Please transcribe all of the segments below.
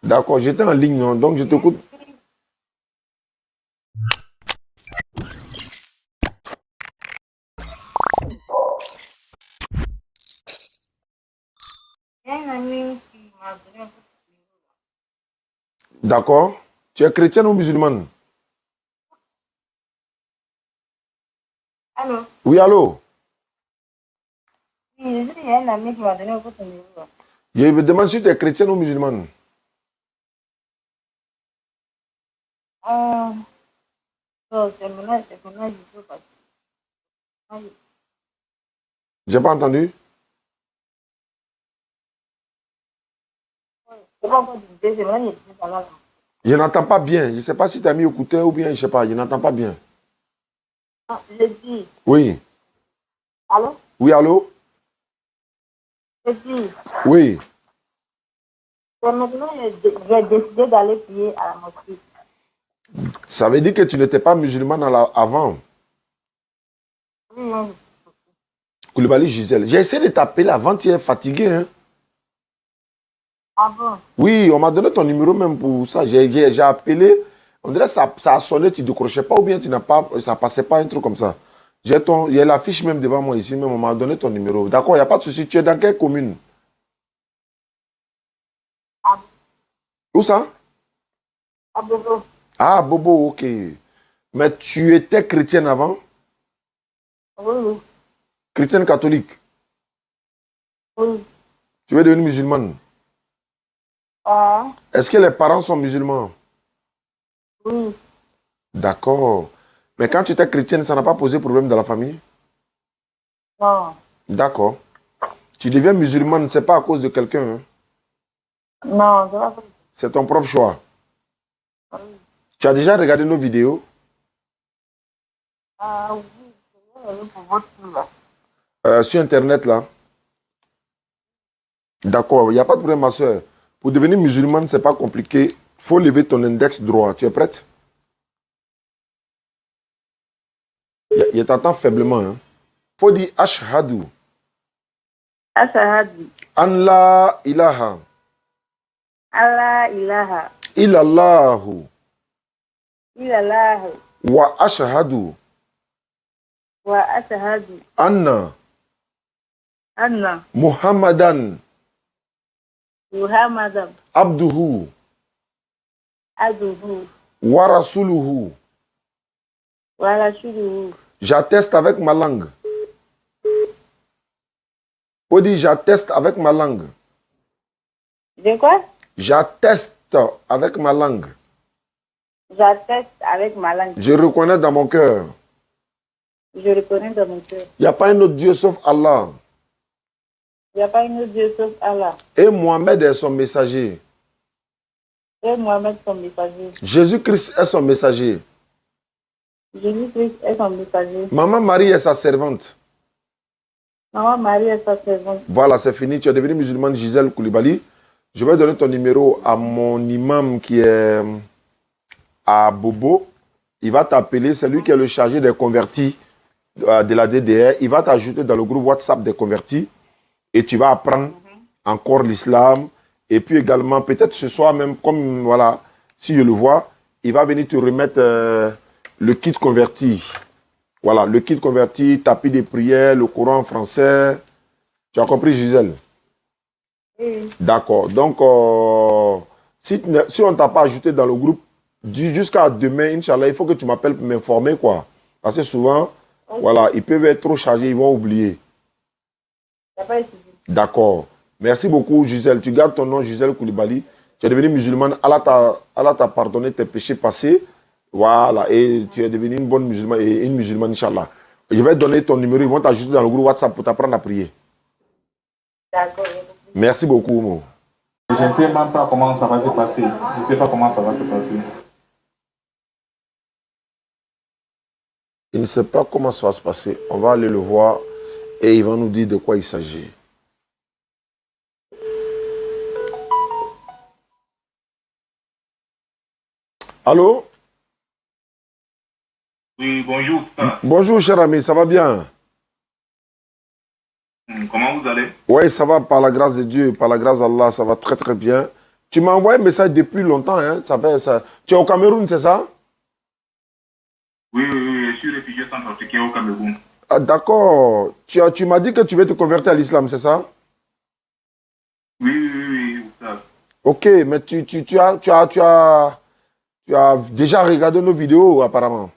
D'accord, j'étais en ligne, non, donc je t'écoute. Il y a un ami qui m'a donné un peu de numéro. D'accord. Tu es chrétienne ou musulmane? Allô? Oui, allô? Oui, je dis, il y a un ami qui m'a donné un peu de numéro. Je me demande si tu es chrétienne ou musulmane. Ah, non, c'est maintenant, je peux pas. Ah, J'ai pas entendu. c'est pas encore d'idée, c'est maintenant, je dis ça là. Je n'entends pas bien. Je ne sais pas si tu as mis écouteur ou bien, je ne sais pas. Je n'entends pas bien. Ah, je dis, Oui. allô? Oui, allô? Je dis, Oui. c'est maintenant, j'ai décidé d'aller prier à la mosquée. Ça veut dire que tu n'étais pas musulmane avant. Oui, non. Koulibaly Gisèle. J'ai essayé de t'appeler avant, tu es fatigué. Hein? Ah bon? Oui, on m'a donné ton numéro même pour ça. J'ai appelé. On dirait que ça a sonné, tu ne décrochais pas ou bien tu n'as pas, ça ne passait pas un truc comme ça. Il y a l'affiche même devant moi ici, même on m'a donné ton numéro. D'accord, il n'y a pas de souci. Tu es dans quelle commune? Ah, Où ça? ah, bon. Ah, Bobo, ok. Mais tu étais chrétienne avant? Oui, oui, Chrétienne catholique? oui. Tu veux devenir musulmane? Ah, Est-ce que les parents sont musulmans? oui, D'accord. Mais quand tu étais chrétienne, ça n'a pas posé problème dans la famille? non, D'accord. Tu deviens musulmane, c'est pas à cause de quelqu'un. Hein. non, c'est pas ça. C'est ton propre choix. Oui. Tu as déjà regardé nos vidéos Ah, oui, c'est bien, pour votre fille, là. sur Internet là? D'accord, il n'y a pas de problème, ma soeur. Pour devenir musulmane, c'est pas compliqué. Il faut lever ton index droit. Tu es prête? Il t'entend faiblement. Il faut dire Ashhadu. Ashahadu. An la ilaha Allah ilaha illallahu illallah wa ashhadu wa ashhadu anna anna Muhammadan Muhammadan abduhu abduhu wa rasuluhu. wa rasuluhu. J'atteste avec ma langue. Faut dire j'atteste avec ma langue. De quoi? J'atteste avec ma langue. J'atteste avec ma langue. Je reconnais dans mon cœur. Je reconnais dans mon cœur. Il n'y a pas un autre Dieu sauf Allah. Il n'y a pas un autre Dieu sauf Allah. Et Mohamed est son messager. Et Mohamed son messager. Jésus-Christ est son messager. Jésus-Christ est son messager. Maman Marie est sa servante. Maman Marie est sa servante. Voilà, c'est fini. Tu es devenu musulmane, Gisèle Koulibaly. Je vais donner ton numéro à mon imam qui est à Bobo. Il va t'appeler. C'est lui qui est le chargé des convertis de la DDR. Il va t'ajouter dans le groupe WhatsApp des convertis. Et tu vas apprendre encore l'islam. Et puis également, peut-être ce soir même, comme voilà, si je le vois, il va venir te remettre le kit converti. Voilà, le kit converti, tapis de prière, le Coran en français. Tu as compris, Gisèle? Oui. D'accord. Donc, si on ne t'a pas ajouté dans le groupe, jusqu'à demain, Inch'Allah, il faut que tu m'appelles pour m'informer, quoi. Parce que souvent, voilà, ils peuvent être trop chargés, ils vont oublier. Il n'y a pas de souci. D'accord. Merci beaucoup, Gisèle. Tu gardes ton nom, Gisèle Koulibaly. Tu es devenue musulmane. Allah t'a pardonné tes péchés passés. Voilà. Et tu es devenue une bonne musulmane et une musulmane, Inch'Allah. Je vais te donner ton numéro. Ils vont t'ajouter dans le groupe WhatsApp pour t'apprendre à prier. D'accord. Merci beaucoup, Mo. Je ne sais même pas comment ça va se passer. Je ne sais pas comment ça va se passer. Il ne sait pas comment ça va se passer. On va aller le voir et il va nous dire de quoi il s'agit. Allô? Oui, bonjour. Bonjour, cher ami, ça va bien? Comment vous allez? Oui, ça va par la grâce de Dieu, par la grâce d'Allah, ça va très très bien. Tu m'as envoyé un message depuis longtemps. Hein? Ça fait, ça... Tu es au Cameroun, c'est ça? Oui, oui, oui, je suis réfugié centrafricain au Cameroun. Ah, d'accord. Tu m'as dit que tu veux te convertir à l'islam, c'est ça? Oui, oui, oui, oui, oustaz. Ok, mais tu as déjà regardé nos vidéos, apparemment.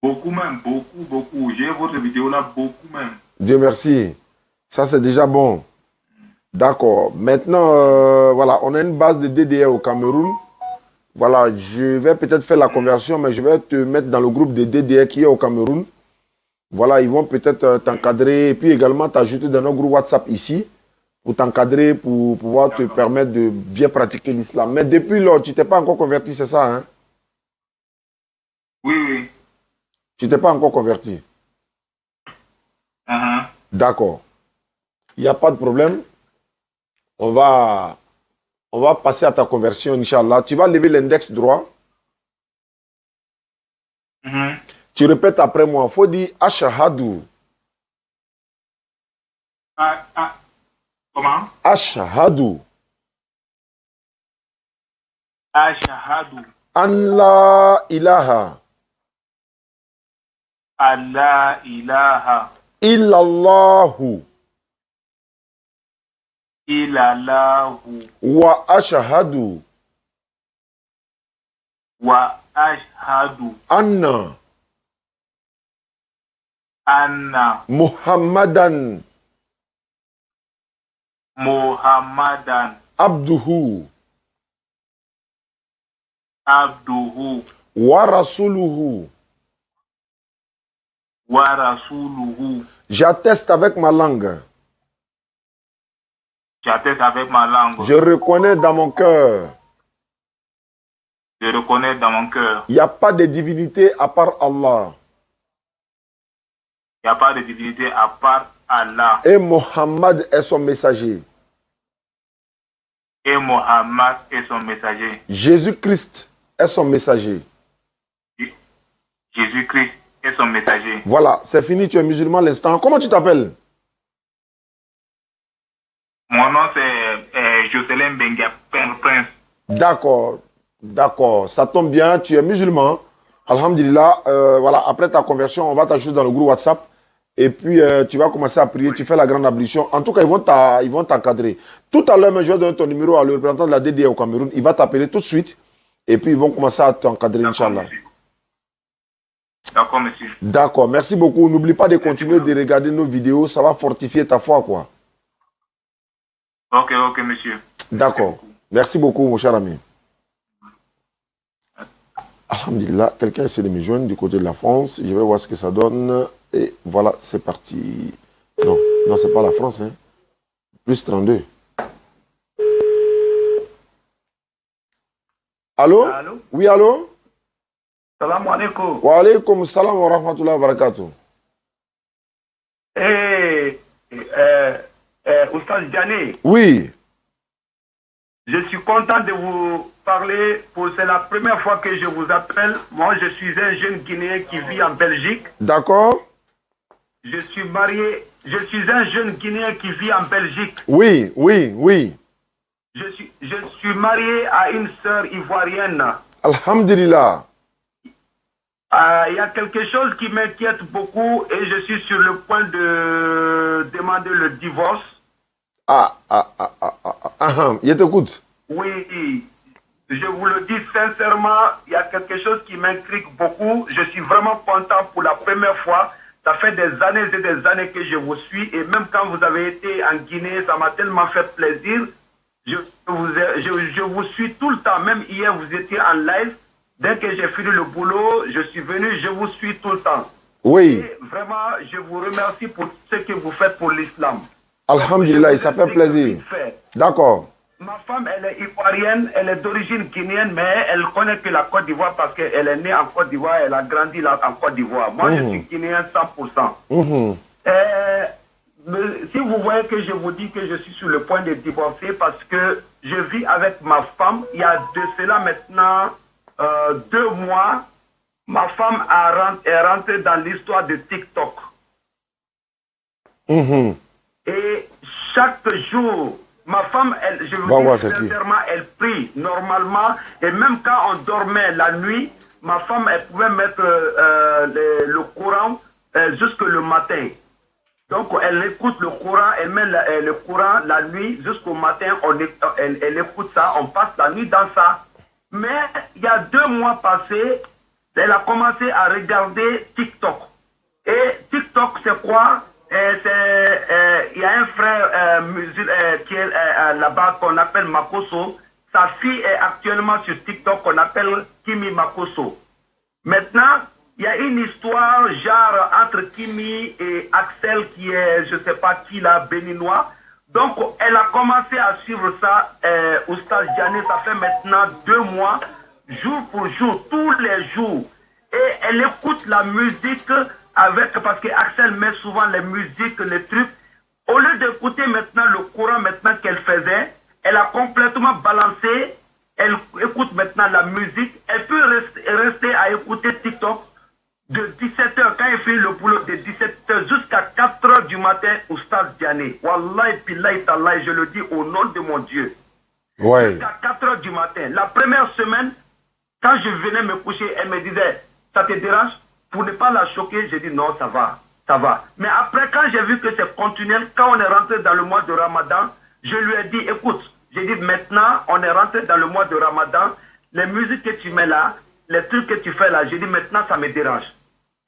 Beaucoup même, beaucoup, beaucoup. J'ai votre vidéo là, beaucoup même. Dieu merci. Ça, c'est déjà bon. D'accord. Maintenant, voilà, on a une base de DDR au Cameroun. Voilà, je vais peut-être faire la conversion, mais je vais te mettre dans le groupe de DDR qui est au Cameroun. Voilà, ils vont peut-être t'encadrer et puis également t'ajouter dans notre groupe WhatsApp ici pour t'encadrer, pour pouvoir te permettre de bien pratiquer l'islam. Mais depuis lors, tu t'es pas encore converti, c'est ça, hein? Oui, oui. Tu t'es pas encore converti. D'accord. Il n'y a pas de problème. On va passer à ta conversion, Inch'Allah. Tu vas lever l'index droit. Tu répètes après moi. Il faut dire Ashahadu. Comment? Ashahadu. Ashahadu. An la ilaha. Allah ilaha. Illallahu. Illallahu. Wa ashahadu. Wa ashhadu. Anna. Anna. Muhammadan. Muhammadan. Abduhu. Abduhu. Wa rasuluhu. Wa rasuluhu. J'atteste avec ma langue. J'atteste avec ma langue. Je reconnais dans mon cœur. Je reconnais dans mon cœur. Il n'y a pas de divinité à part Allah. Il n'y a pas de divinité à part Allah. Et Mohammed est son messager. Et Mohammed est son messager. Jésus-Christ est son messager. Jésus-Christ est son messager. Voilà, c'est fini, tu es musulman à l'instant. Comment tu t'appelles? Mon nom c'est Jocelyn Benga Prince. D'accord, d'accord. Ça tombe bien, tu es musulman. Alhamdulillah, voilà, après ta conversion, on va t'ajouter dans le groupe WhatsApp. Et puis, tu vas commencer à prier, tu fais la grande ablution. En tout cas, ils vont t'encadrer. Tout à l'heure, je vais donner ton numéro à le représentant de la DDA au Cameroun. Il va t'appeler tout de suite. Et puis, ils vont commencer à t'encadrer, Inch'Allah. D'accord, monsieur. D'accord, merci beaucoup. N'oublie pas de continuer de regarder nos vidéos. Ça va fortifier ta foi, quoi. Ok, ok, monsieur. D'accord. Merci beaucoup, mon cher ami. Alhamdulillah, quelqu'un essaie de me joindre du côté de la France. Je vais voir ce que ça donne. Et voilà, c'est parti. Non, non, c'est pas la France. Hein. Plus 32. Allô? Allô? Oui, allô? Salam alaikum. Wa alaikum salam wa rahmatullahi wa barakatuh. Oustaz Diané, Oui. je suis content de vous parler. C'est la première fois que je vous appelle. Moi, je suis un jeune Guinéen qui vit en Belgique. D'accord? Je suis marié. Je suis un jeune Guinéen qui vit en Belgique. Oui, oui, oui. Je suis marié à une sœur ivoirienne. Alhamdulillah. Il y a quelque chose qui m'inquiète beaucoup et je suis sur le point de demander le divorce. Je t'écoute. Oui, je vous le dis sincèrement, il y a quelque chose qui m'intrigue beaucoup. Je suis vraiment content pour la première fois. Ça fait des années et des années que je vous suis. Et même quand vous avez été en Guinée, ça m'a tellement fait plaisir. Je vous suis tout le temps. Même hier, vous étiez en live. Dès que j'ai fini le boulot, je suis venu, je vous suis tout le temps. Oui. Et vraiment, je vous remercie pour ce que vous faites pour l'islam. Alhamdulillah, ça fait plaisir. D'accord. Ma femme, elle est ivoirienne, elle est d'origine guinéenne, mais elle connaît que la Côte d'Ivoire parce qu'elle est née en Côte d'Ivoire, elle a grandi là en Côte d'Ivoire. Moi, je suis guinéen 100%. Si vous voyez que je vous dis que je suis sur le point de divorcer parce que je vis avec ma femme, il y a de cela maintenant 2 mois, ma femme est rentrée dans l'histoire de TikTok. Et chaque jour, Ma femme, elle, je Va vous voir dis c'est qui. sincèrement, elle prie normalement. Et même quand on dormait la nuit, ma femme, elle pouvait mettre le Coran jusque le matin. Donc, elle écoute le Coran, elle met le Coran la nuit jusqu'au matin. Elle écoute ça, on passe la nuit dans ça. Mais il y a 2 mois passés, elle a commencé à regarder TikTok. Et TikTok, c'est quoi? Il y a un frère qui est là-bas qu'on appelle Makoso. Sa fille est actuellement sur TikTok qu'on appelle Kimi Makoso. Maintenant, il y a une histoire genre entre Kimi et Axel qui est, je ne sais pas qui là, béninois. Donc, elle a commencé à suivre ça, Oustaz Diané, ça fait maintenant 2 mois, jour pour jour, tous les jours. Et elle écoute la musique avec, parce que Axel met souvent les musiques, les trucs. Au lieu d'écouter maintenant le courant maintenant qu'elle faisait, elle a complètement balancé. Elle écoute maintenant la musique. Elle peut rester à écouter TikTok de 17h, quand il finit le boulot, de 17h jusqu'à 4h du matin, Oustaz Diané. Wallahi, billahi, tallahi, je le dis au nom de mon Dieu. Ouais. Jusqu'à 4h du matin. La première semaine, quand je venais me coucher, elle me disait, ça te dérange? Pour ne pas la choquer, j'ai dit non, ça va, ça va. Mais après, quand j'ai vu que c'est continuel, quand on est rentré dans le mois de Ramadan, je lui ai dit, écoute, j'ai dit maintenant, on est rentré dans le mois de Ramadan, les musiques que tu mets là, les trucs que tu fais là, j'ai dit maintenant, ça me dérange.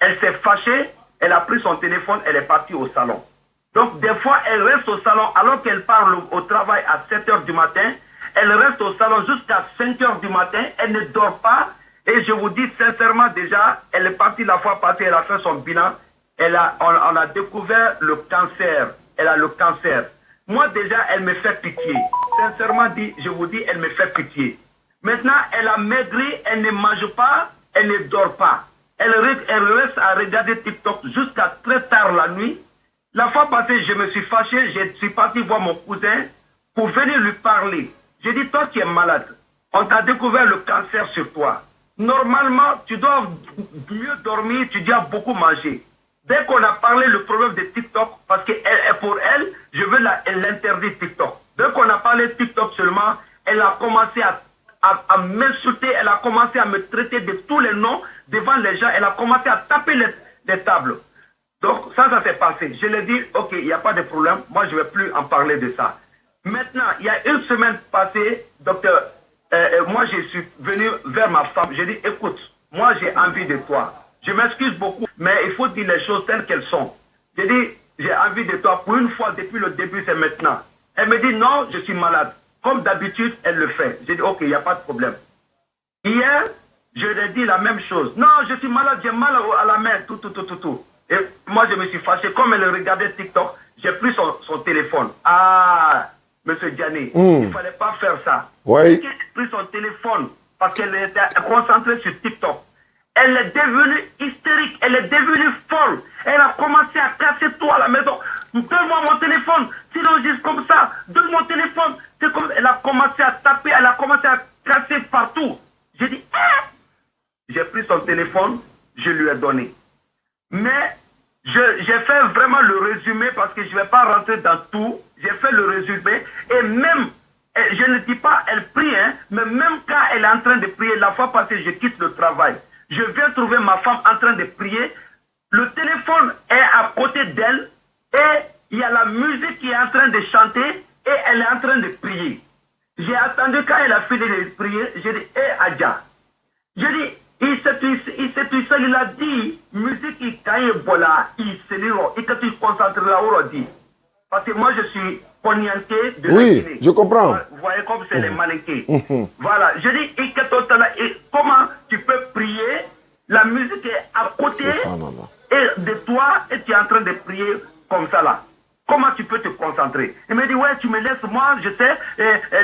Elle s'est fâchée, elle a pris son téléphone, elle est partie au salon. Donc, des fois, elle reste au salon, alors qu'elle part au travail à 7h du matin, elle reste au salon jusqu'à 5h du matin, elle ne dort pas. Et je vous dis sincèrement déjà, elle est partie la fois passée, elle a fait son bilan, on a découvert le cancer, elle a le cancer. Moi déjà, elle me fait pitié. Sincèrement dit, je vous dis, elle me fait pitié. Maintenant, elle a maigri, elle ne mange pas, elle ne dort pas. Elle reste à regarder TikTok jusqu'à très tard la nuit. La fois passée, je me suis fâché, je suis parti voir mon cousin pour venir lui parler. J'ai dit, toi tu es malade, on t'a découvert le cancer sur toi. Normalement, tu dois mieux dormir, tu dois beaucoup manger. Dès qu'on a parlé le problème de TikTok, parce que pour elle, je veux l'interdire TikTok. Dès qu'on a parlé de TikTok seulement, elle a commencé à m'insulter, elle a commencé à me traiter de tous les noms devant les gens, elle a commencé à taper les tables. Donc ça s'est passé. Je lui ai dit, ok, il n'y a pas de problème, moi je ne vais plus en parler de ça. Maintenant, il y a une semaine passée, docteur, moi je suis venu vers ma femme, j'ai dit, écoute, moi j'ai envie de toi. Je m'excuse beaucoup, mais il faut dire les choses telles qu'elles sont. J'ai dit, j'ai envie de toi, pour une fois depuis le début, c'est maintenant. Elle me dit, non, je suis malade. Comme d'habitude, elle le fait. J'ai dit, ok, il n'y a pas de problème. Hier, je lui ai dit la même chose. Non, je suis malade, j'ai mal à la main, tout. Et moi, je me suis fâché. Comme elle regardait TikTok, j'ai pris son téléphone. Ah, monsieur Diané, il ne fallait pas faire ça. Ouais. J'ai pris son téléphone parce qu'elle était concentrée sur TikTok. Elle est devenue hystérique, elle est devenue folle. Elle a commencé à casser tout à la maison. Donne-moi mon téléphone, sinon juste comme ça. Donne mon téléphone. Elle a commencé à taper, elle a commencé à casser partout. J'ai dit, j'ai pris son téléphone, je lui ai donné. Mais j'ai fait vraiment le résumé parce que je ne vais pas rentrer dans tout. J'ai fait le résumé et même, je ne dis pas elle prie, hein, mais même quand elle est en train de prier, la fois passée, je quitte le travail. Je viens trouver ma femme en train de prier. Le téléphone est à côté d'elle et il y a la musique qui est en train de chanter et elle est en train de prier. J'ai attendu quand elle a fini de prier, j'ai dit, Adja. J'ai dit, il a dit, musique qui caille bola, il se dit, il que tu concentres là où on dit. Parce que moi je suis cognaté de la Guinée. Oui, je comprends. Vous voyez comme c'est les malinqués. Voilà, je dis, comment tu peux prier, la musique est à côté et de toi et tu es en train de prier comme ça là. Comment tu peux te concentrer? Il me dit, ouais, tu me laisses, moi, je sais,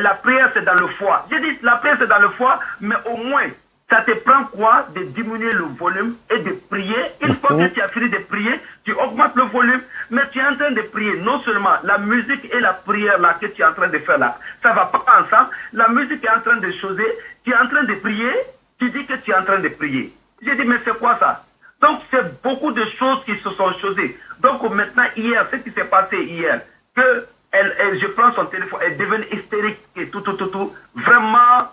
la prière c'est dans le foie. J'ai dit, la prière c'est dans le foie, mais au moins, ça te prend quoi de diminuer le volume et de prier. Une fois que tu as fini de prier, tu augmentes le volume, mais tu es en train de prier. Non seulement la musique et la prière là que tu es en train de faire là, ça ne va pas ensemble. La musique est en train de choser, tu es en train de prier, tu dis que tu es en train de prier. J'ai dit, mais c'est quoi ça? Donc c'est beaucoup de choses qui se sont chosées. Donc maintenant, hier, ce qui s'est passé hier, que je prends son téléphone, elle est devenue hystérique et tout. Vraiment,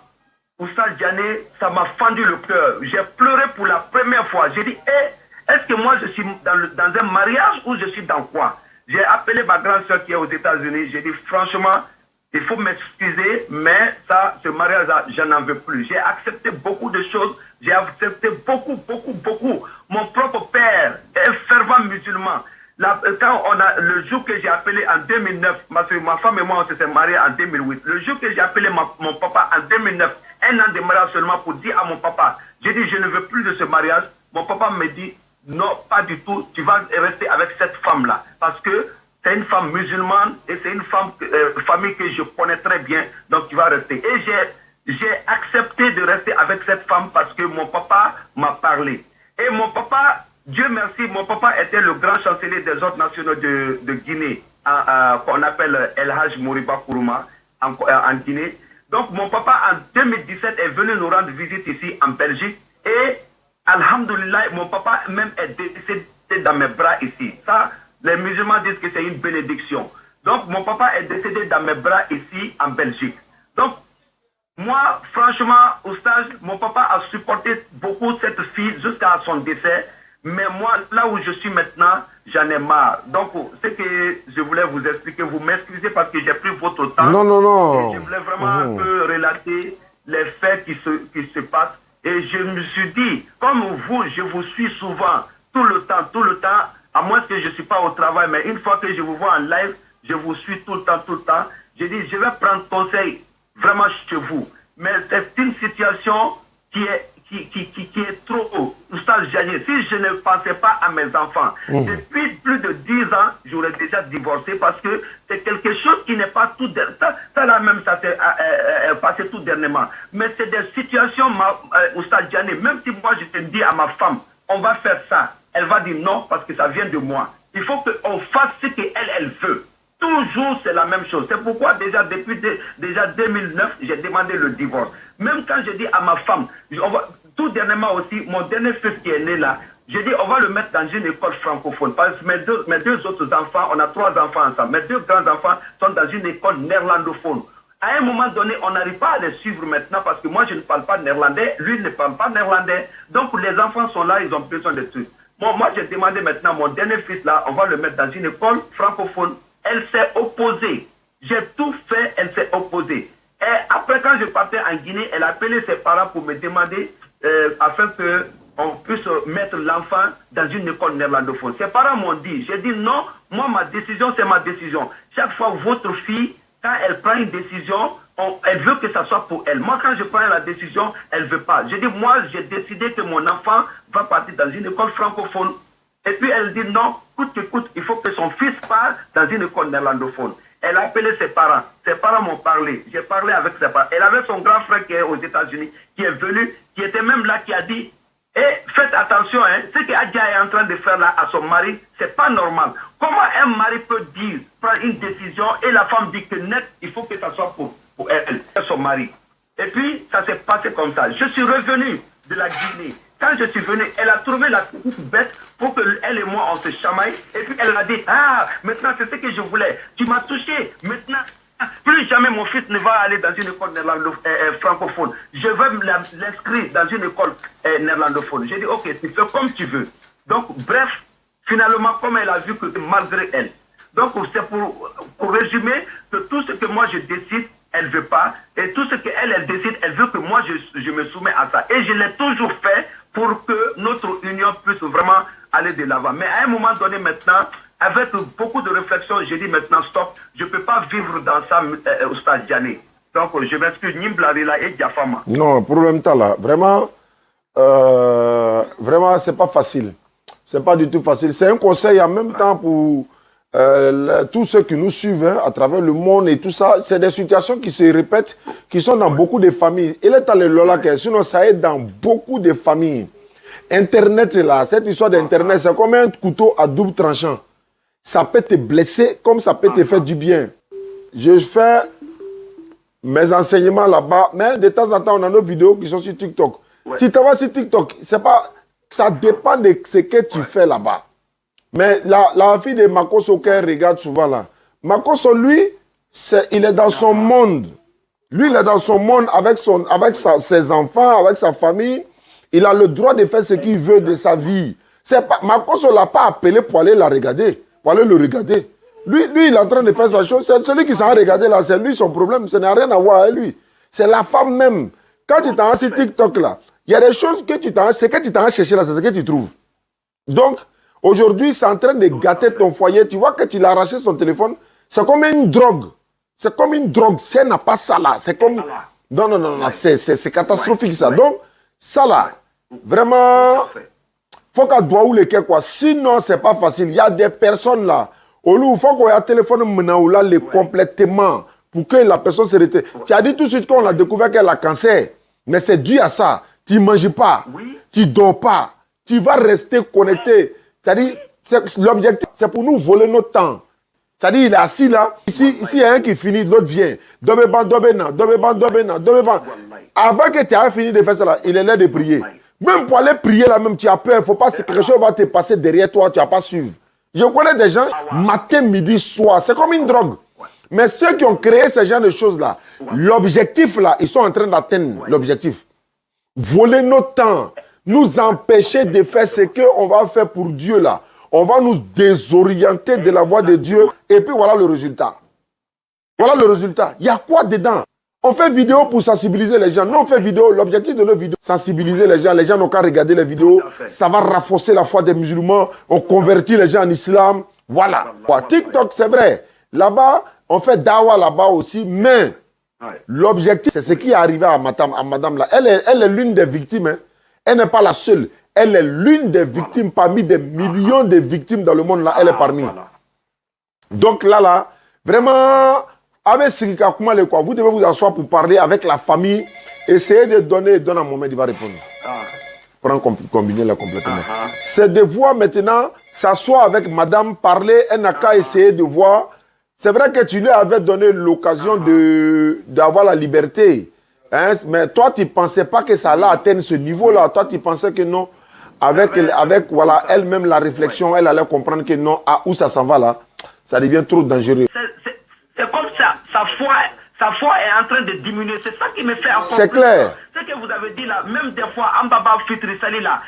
Oustaz Diané, ça m'a fendu le cœur. J'ai pleuré pour la première fois. J'ai dit, est-ce que moi je suis dans un mariage ou je suis dans quoi? J'ai appelé ma grande soeur qui est aux États-Unis. J'ai dit, franchement, il faut m'excuser, mais ça, ce mariage-là, je n'en veux plus. J'ai accepté beaucoup de choses. J'ai accepté beaucoup. Mon propre père est un fervent musulman. Quand le jour que j'ai appelé en 2009, ma femme et moi, on s'est mariés en 2008. Le jour que j'ai appelé mon papa en 2009, un an de mariage seulement pour dire à mon papa, j'ai dit, je ne veux plus de ce mariage. Mon papa me dit, non, pas du tout, tu vas rester avec cette femme-là. Parce que c'est une femme musulmane et c'est une famille que je connais très bien, donc tu vas rester. Et j'ai accepté de rester avec cette femme parce que mon papa m'a parlé. Et mon papa, Dieu merci, mon papa était le grand chancelier des ordres nationaux de Guinée, qu'on appelle El Haj Moriba Kourouma, en Guinée. Donc mon papa en 2017 est venu nous rendre visite ici en Belgique et alhamdoulilah, mon papa même est décédé dans mes bras ici. Ça, les musulmans disent que c'est une bénédiction. Donc mon papa est décédé dans mes bras ici en Belgique. Donc moi, franchement, Oustaz, mon papa a supporté beaucoup cette fille jusqu'à son décès. Mais moi, là où je suis maintenant, j'en ai marre. Donc, ce que je voulais vous expliquer, vous m'excusez parce que j'ai pris votre temps. Non. Et je voulais vraiment un peu relater les faits qui se passent. Et je me suis dit, comme vous, je vous suis souvent, tout le temps, à moins que je ne suis pas au travail, mais une fois que je vous vois en live, je vous suis tout le temps. J'ai dit, je vais prendre conseil vraiment chez vous. Mais c'est une situation qui est trop, Oustaz Diané. Si je ne pensais pas à mes enfants, depuis plus de 10 ans, j'aurais déjà divorcé parce que c'est quelque chose qui n'est pas tout... Ça là même, ça s'est passé tout dernièrement. Mais c'est des situations, Oustaz Diané, même si moi je te dis à ma femme, on va faire ça, elle va dire non parce que ça vient de moi. Il faut qu'on fasse ce qu'elle veut. Toujours, c'est la même chose. C'est pourquoi depuis 2009, j'ai demandé le divorce. Même quand je dis à ma femme, tout dernièrement aussi, mon dernier fils qui est né là, j'ai dit on va le mettre dans une école francophone. Parce que mes deux autres enfants, on a 3 enfants ensemble. Mes 2 grands-enfants sont dans une école néerlandophone. À un moment donné, on n'arrive pas à les suivre maintenant parce que moi, je ne parle pas néerlandais, lui ne parle pas néerlandais. Donc, les enfants sont là, ils ont besoin de trucs. Bon, moi, j'ai demandé maintenant, mon dernier fils là, on va le mettre dans une école francophone. Elle s'est opposée. J'ai tout fait, elle s'est opposée. Et après, quand je partais en Guinée, elle a appelé ses parents pour me demander afin qu'on puisse mettre l'enfant dans une école néerlandophone. Ses parents m'ont dit, j'ai dit non, moi ma décision c'est ma décision. Chaque fois votre fille, quand elle prend une décision, elle veut que ça soit pour elle. Moi quand je prends la décision, elle ne veut pas. J'ai dit moi j'ai décidé que mon enfant va partir dans une école francophone. Et puis elle dit non, coûte que coûte, il faut que son fils parte dans une école néerlandophone. Elle a appelé ses parents. Ses parents m'ont parlé. J'ai parlé avec ses parents. Elle avait son grand frère qui est aux États-Unis, qui est venu, qui était même là, qui a dit faites attention, hein, ce qu'Adja est en train de faire là à son mari, c'est pas normal. Comment un mari peut prendre une décision et la femme dit que net, il faut que ça soit pour elle, son mari. Et puis, ça s'est passé comme ça. Je suis revenu de la Guinée. Quand je suis venu, elle a trouvé la petite bête pour qu'elle et moi, on se chamaille. Et puis, elle a dit, maintenant, c'est ce que je voulais. Tu m'as touché. Maintenant, plus jamais mon fils ne va aller dans une école francophone. Je veux l'inscrire dans une école néerlandophone. J'ai dit, ok, tu fais comme tu veux. Donc, bref, finalement, comme elle a vu que malgré elle. Donc, c'est pour résumer que tout ce que moi je décide, elle ne veut pas. Et tout ce qu'elle décide, elle veut que moi je me soumets à ça. Et je l'ai toujours fait pour que notre union puisse vraiment aller de l'avant. Mais à un moment donné maintenant, avec beaucoup de réflexion, j'ai dit maintenant stop, je ne peux pas vivre dans ça, Oustaz Diané. Donc je m'excuse, Nimblarila et Diafama. Non, problème t'as là. Vraiment, c'est pas facile. C'est pas du tout facile. C'est un conseil en même temps pour tous ceux qui nous suivent à travers le monde et tout ça. C'est des situations qui se répètent, qui sont dans beaucoup de familles. Il est allé Lola, sinon ça aide dans beaucoup de familles. Internet, là, cette histoire d'Internet, c'est comme un couteau à double tranchant. Ça peut te blesser comme ça peut te faire du bien. Je fais mes enseignements là-bas, mais de temps en temps, on a nos vidéos qui sont sur TikTok. Ouais. Si tu vas sur TikTok, ça dépend de ce que tu fais là-bas. Mais la fille de Makoso qu'elle regarde souvent là, Makoso, lui, il est dans son monde. Lui, il est dans son monde avec, ses enfants, avec sa famille. Il a le droit de faire ce qu'il veut de sa vie. Marcos ne l'a pas appelé pour aller la regarder, pour aller le regarder. Lui, il est en train de faire sa chose. C'est celui qui s'en a regardé là, c'est lui son problème. Ça n'a rien à voir avec lui. C'est la femme même. Quand tu t'en vas sur TikTok là, il y a des choses que tu t'en vas chercher là, c'est ce que tu trouves. Donc, aujourd'hui, c'est en train de gâter ton foyer. Tu vois que tu l'as arraché son téléphone, c'est comme une drogue. C'est comme une drogue. Si elle n'a pas ça là, c'est comme... Non, c'est catastrophique ça. Donc, ça là, vraiment, faut qu'à doit ou les quoi. Sinon, c'est pas facile. Il y a des personnes là, au lieu, il faut qu'on ait un téléphone maintenant là, complètement, pour que la personne se retire. Tu as dit tout de suite qu'on a découvert qu'elle a cancer, mais c'est dû à ça. Tu ne manges pas, tu ne dors pas, tu vas rester connecté. C'est-à-dire, l'objectif, c'est pour nous voler notre temps. C'est-à-dire, il est assis là. Ici, il y a un qui finit, l'autre vient. Avant que tu aies fini de faire ça là, il est là de prier. Même pour aller prier là, même tu as peur. Il ne faut pas que quelque chose va te passer derrière toi, tu n'as pas suivre. Je connais des gens, matin, midi, soir. C'est comme une drogue. Mais ceux qui ont créé ce genre de choses là, l'objectif là, ils sont en train d'atteindre l'objectif. Voler notre temps, nous empêcher de faire ce qu'on va faire pour Dieu là. On va nous désorienter de la voie de Dieu. Et puis voilà le résultat. Voilà le résultat. Il y a quoi dedans? On fait vidéo pour sensibiliser les gens. Nous, on fait vidéo. L'objectif de nos vidéos, sensibiliser les gens. Les gens n'ont qu'à regarder les vidéos. Ça va renforcer la foi des musulmans. On convertit les gens en islam. Voilà. TikTok, c'est vrai. Là-bas, on fait dawa là-bas aussi. Mais l'objectif, c'est ce qui est arrivé à madame là. Elle est l'une des victimes. Hein. Elle n'est pas la seule. Elle est l'une des victimes parmi des millions de victimes dans le monde. Là, elle est parmi. Donc là, vraiment, avec Sirika Koumale, quoi, vous devez vous asseoir pour parler avec la famille. Essayez de donner à Mohamed, il va répondre. Prends combiner là complètement. C'est de voir maintenant, s'asseoir avec madame, parler, elle n'a qu'à essayer de voir. C'est vrai que tu lui avais donné l'occasion d'avoir la liberté. Hein, mais toi, tu ne pensais pas que ça allait atteindre ce niveau-là. Toi, tu pensais que non. Avec voilà, elle-même, la réflexion, elle allait comprendre que non, où ça s'en va là, ça devient trop dangereux. C'est comme ça, sa foi est en train de diminuer. C'est ça qui me fait encore. C'est clair. Ce que vous avez dit là, même des fois, Ambaba Fitri Sali là,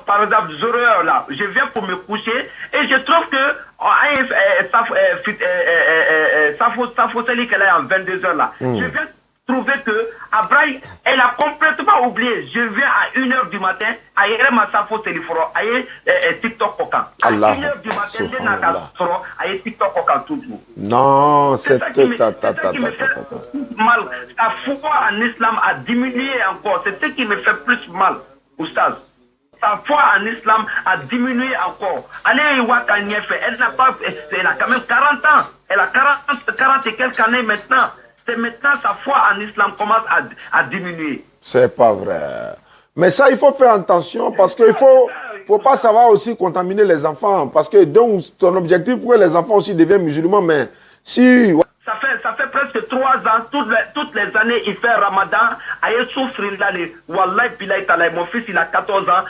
par exemple, 0 heure là, je viens pour me coucher et je trouve que Safo Sali qu'elle est en 22 heures là, je viens trouver que Abraï, elle a complètement oublié. Je viens à 1h du matin, à Yerema Safo Seliforo, à TikTok Kokan. À 1h du matin, à TikTok Kokan toujours. Non, c'est ça qui me fait mal. La foi en islam a diminué encore. C'est ce qui me fait plus mal, Oustaz. Sa foi en islam a diminué encore. Allez, elle n'a pas, elle a quand même 40 ans. Elle a 40 et quelques années maintenant. C'est maintenant sa foi en islam commence à diminuer. C'est pas vrai. Mais ça, il faut faire attention parce qu'il faut pas savoir aussi contaminer les enfants. Parce que donc, ton objectif pour que les enfants aussi deviennent musulmans, mais si... Ça fait presque 3 ans, toutes les années, il fait Ramadan. Il souffre, Wallahi, mon fils, il a 14 ans.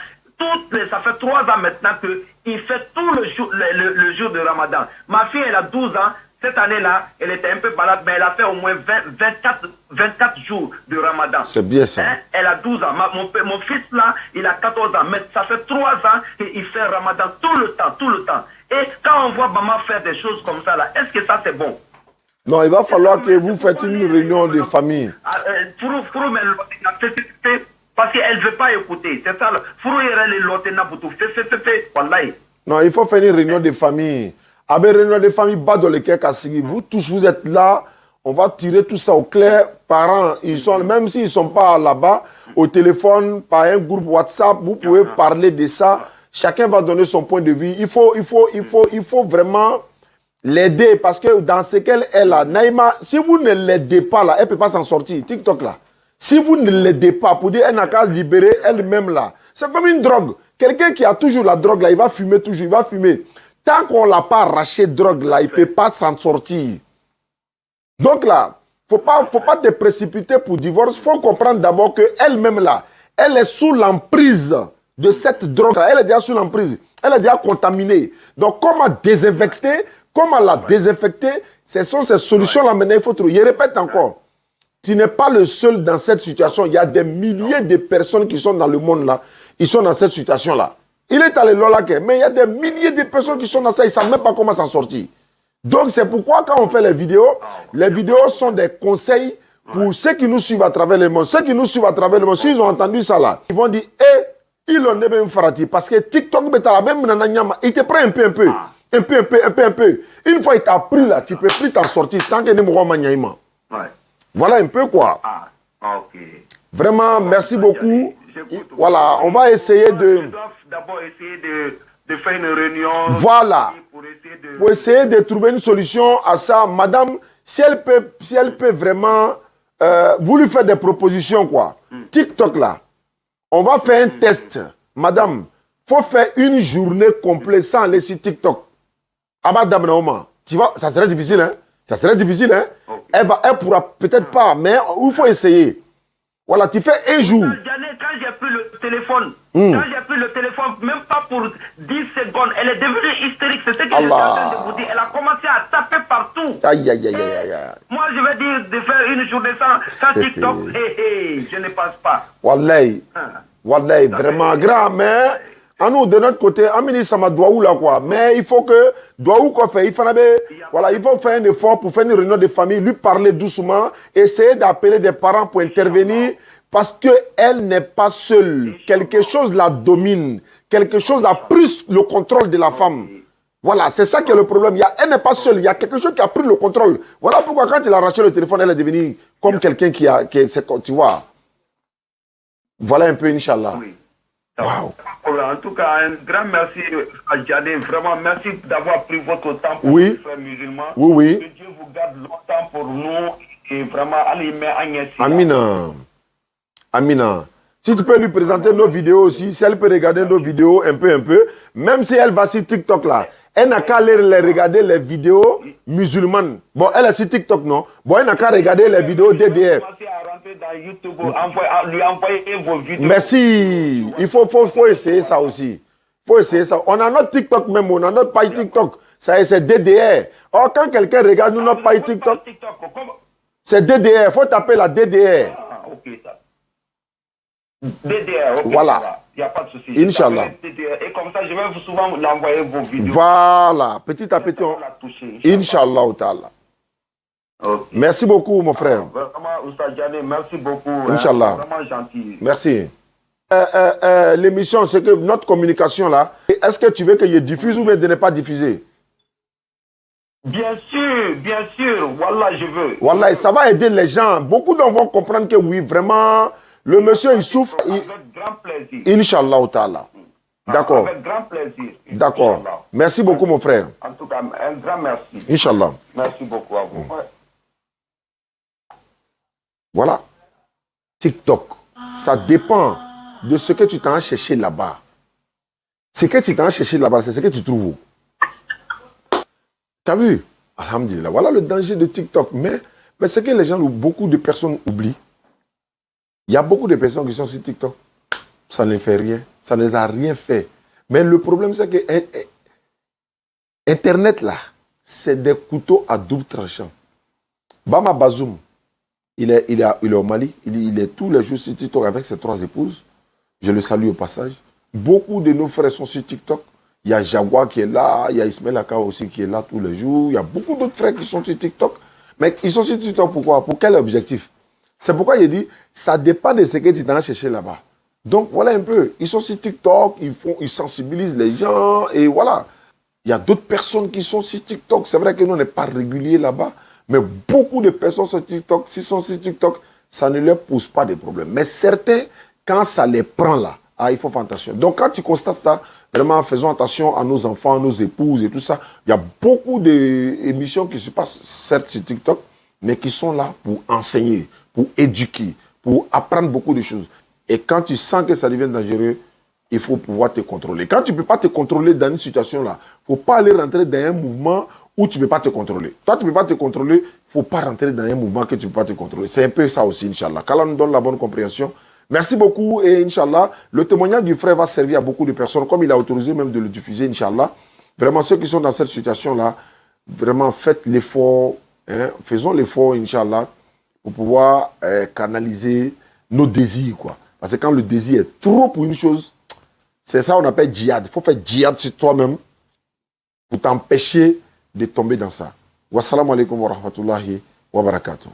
Ça fait 3 ans maintenant qu'il fait tout le jour de Ramadan. Ma fille, elle a 12 ans. Cette année-là, elle était un peu malade, mais elle a fait au moins 24 jours de Ramadan. C'est bien ça. Hein? Elle a 12 ans. Mon fils, là, il a 14 ans. Mais ça fait 3 ans qu'il fait Ramadan tout le temps. Et quand on voit maman faire des choses comme ça, là, est-ce que ça, c'est bon? Non, il va falloir que vous faites une réunion de famille. Parce qu'elle ne veut pas écouter. C'est ça. Non, il faut faire une réunion de famille. Avec réunion de famille, bas dans lesquels vous tous, vous êtes là. On va tirer tout ça au clair. Parents, même s'ils ne sont pas là-bas, au téléphone, par un groupe WhatsApp, vous pouvez parler de ça. Chacun va donner son point de vue. Il faut vraiment l'aider parce que dans ce qu'elle est là, Naïma, si vous ne l'aidez pas là, elle ne peut pas s'en sortir. TikTok là. Si vous ne l'aidez pas pour dire elle n'a qu'à libérer elle-même là, c'est comme une drogue. Quelqu'un qui a toujours la drogue là, il va fumer toujours, il va fumer. Tant qu'on ne l'a pas arraché drogue là, il ne peut pas s'en sortir. Donc là, faut pas te précipiter pour divorce. Il faut comprendre d'abord qu'elle-même là, elle est sous l'emprise de cette drogue là. Elle est déjà sous l'emprise. Elle est déjà contaminée. Donc comment désinvecter, Comment la désinfecter? Ce sont ces solutions-là maintenant, il faut trouver. Je répète encore, tu n'es pas le seul dans cette situation. Il y a des milliers de personnes qui sont dans le monde là, ils sont dans cette situation-là. Il est allé là, mais il y a des milliers de personnes qui sont dans ça, ils ne savent même pas comment s'en sortir. Donc c'est pourquoi quand on fait les vidéos sont des conseils pour ceux qui nous suivent à travers le monde. Ceux qui nous suivent à travers le monde, s'ils ont entendu ça là, ils vont dire, il en est même farati. Parce que TikTok, il te prend un peu. Une fois il t'a pris là, tu ne peux plus t'en sortir tant que voilà un peu quoi. Ok. Vraiment, merci beaucoup. Voilà, on va essayer de... On doit d'abord essayer de faire une réunion. Voilà. Pour essayer de trouver une solution à ça. Madame, si elle peut vraiment... vous lui faites des propositions, quoi. TikTok, là, on va faire un test. Madame, il faut faire une journée complète sans aller sur TikTok. Madame Naoma, tu vois, ça serait difficile, hein? Ça serait difficile, hein? Okay. Elle pourra peut-être pas, mais il faut essayer. Voilà, tu fais un jour. Quand j'ai pris le téléphone, même pas pour 10 secondes, elle est devenue hystérique. C'est ce que je suis en train de vous dire. Elle a commencé à taper partout. Aïe. Moi, je vais dire de faire une journée sans TikTok. Je ne pense pas. Wallahi, vraiment grand, mais à nous, de notre côté, Amini Sama Douaou là quoi. Mais il faut que Douaou quoi fait, il faut faire un effort pour faire une réunion de famille, lui parler doucement, essayer d'appeler des parents pour intervenir, parce qu'elle n'est pas seule. Quelque chose la domine. Quelque chose a pris le contrôle de la femme. Voilà, c'est ça qui est le problème. Elle n'est pas seule, il y a quelque chose qui a pris le contrôle. Voilà pourquoi quand il a arraché le téléphone, elle est devenue comme quelqu'un tu vois. Voilà un peu, Inch'Allah. Oui. Wow. En tout cas, un grand merci à Djadé. Vraiment, merci d'avoir pris votre temps pour les frères musulmans. Oui. Que Dieu vous garde longtemps pour nous. Et vraiment, allez, mais Agnès. Amina. Si tu peux lui présenter nos vidéos aussi, si elle peut regarder nos vidéos un peu, même si elle va sur TikTok là, elle n'a qu'à aller regarder les vidéos musulmanes. Bon, elle est sur TikTok, non? Bon, elle n'a qu'à regarder les vidéos DDR. Dans YouTube, lui envoyer vos vidéos. Merci. Il faut essayer ça aussi. Faut essayer ça. On a notre TikTok même, on a notre page TikTok. Ça c'est DDR. Or, quand quelqu'un regarde notre page TikTok, c'est DDR. Il faut taper la DDR. Ok, ça. DDR, ok. Voilà. Il n'y a pas de souci. Inch'Allah. Et comme ça, je vais souvent l'envoyer vos vidéos. Voilà. Petit à petit. Inch'Allah. Okay. Merci beaucoup, mon frère. Vraiment, Oustaz Djadé, merci beaucoup. Inch'Allah. Vraiment gentil. Merci. L'émission, c'est que notre communication là, est-ce que tu veux que je diffuse ou bien de ne pas diffuser? Bien sûr. Wallah, je veux. Wallah, ça va aider les gens. Beaucoup d'entre vont comprendre que oui, vraiment, le monsieur, il souffre. Avec grand plaisir. Inch'Allah ta'ala. D'accord. Avec grand plaisir. D'accord. Merci beaucoup, mon frère. En tout cas, un grand merci. Inch'Allah. Merci beaucoup à vous. Voilà. TikTok, ça dépend de ce que tu t'en cherché là-bas. Ce que tu t'en cherché là-bas, c'est ce que tu trouves. T'as vu? Alhamdulillah. Voilà le danger de TikTok. Mais c'est que les gens, beaucoup de personnes oublient. Il y a beaucoup de personnes qui sont sur TikTok. Ça ne fait rien. Ça ne les a rien fait. Mais le problème, c'est que Internet, là, c'est des couteaux à double tranchant. Bama Bazoum, il est au Mali. Il est tous les jours sur TikTok avec ses 3 épouses. Je le salue au passage. Beaucoup de nos frères sont sur TikTok. Il y a Jaguar qui est là. Il y a Ismaël Aka aussi qui est là tous les jours. Il y a beaucoup d'autres frères qui sont sur TikTok. Mais ils sont sur TikTok pourquoi? Pour quel objectif? C'est pourquoi il dit, ça dépend de ce que tu t'en cherché là-bas. Donc voilà un peu. Ils sont sur TikTok, ils sensibilisent les gens et voilà. Il y a d'autres personnes qui sont sur TikTok. C'est vrai que nous, on n'est pas réguliers là-bas. Mais beaucoup de personnes sur TikTok, s'ils sont sur TikTok, ça ne leur pose pas de problème. Mais certains, quand ça les prend là, il faut faire attention. Donc quand tu constates ça, vraiment faisons attention à nos enfants, à nos épouses et tout ça. Il y a beaucoup d'émissions qui se passent, certes sur TikTok, mais qui sont là pour enseigner, pour éduquer, pour apprendre beaucoup de choses. Et quand tu sens que ça devient dangereux, il faut pouvoir te contrôler. Quand tu ne peux pas te contrôler dans une situation là, il ne faut pas aller rentrer dans un mouvement où tu ne peux pas te contrôler. Toi, tu ne peux pas te contrôler, il ne faut pas rentrer dans un mouvement que tu ne peux pas te contrôler. C'est un peu ça aussi, Inch'Allah. Qu'Allah nous donne la bonne compréhension. Merci beaucoup et Inch'Allah, le témoignage du frère va servir à beaucoup de personnes, comme il a autorisé même de le diffuser, Inch'Allah. Vraiment, ceux qui sont dans cette situation-là, vraiment faites l'effort, hein, faisons l'effort, Inch'Allah, pour pouvoir canaliser nos désirs, quoi. Parce que quand le désir est trop pour une chose, c'est ça qu'on appelle djihad. Il faut faire djihad sur toi-même pour t'empêcher de tomber dans ça. Wassalamu alaikum wa rahmatullahi wa barakatuh.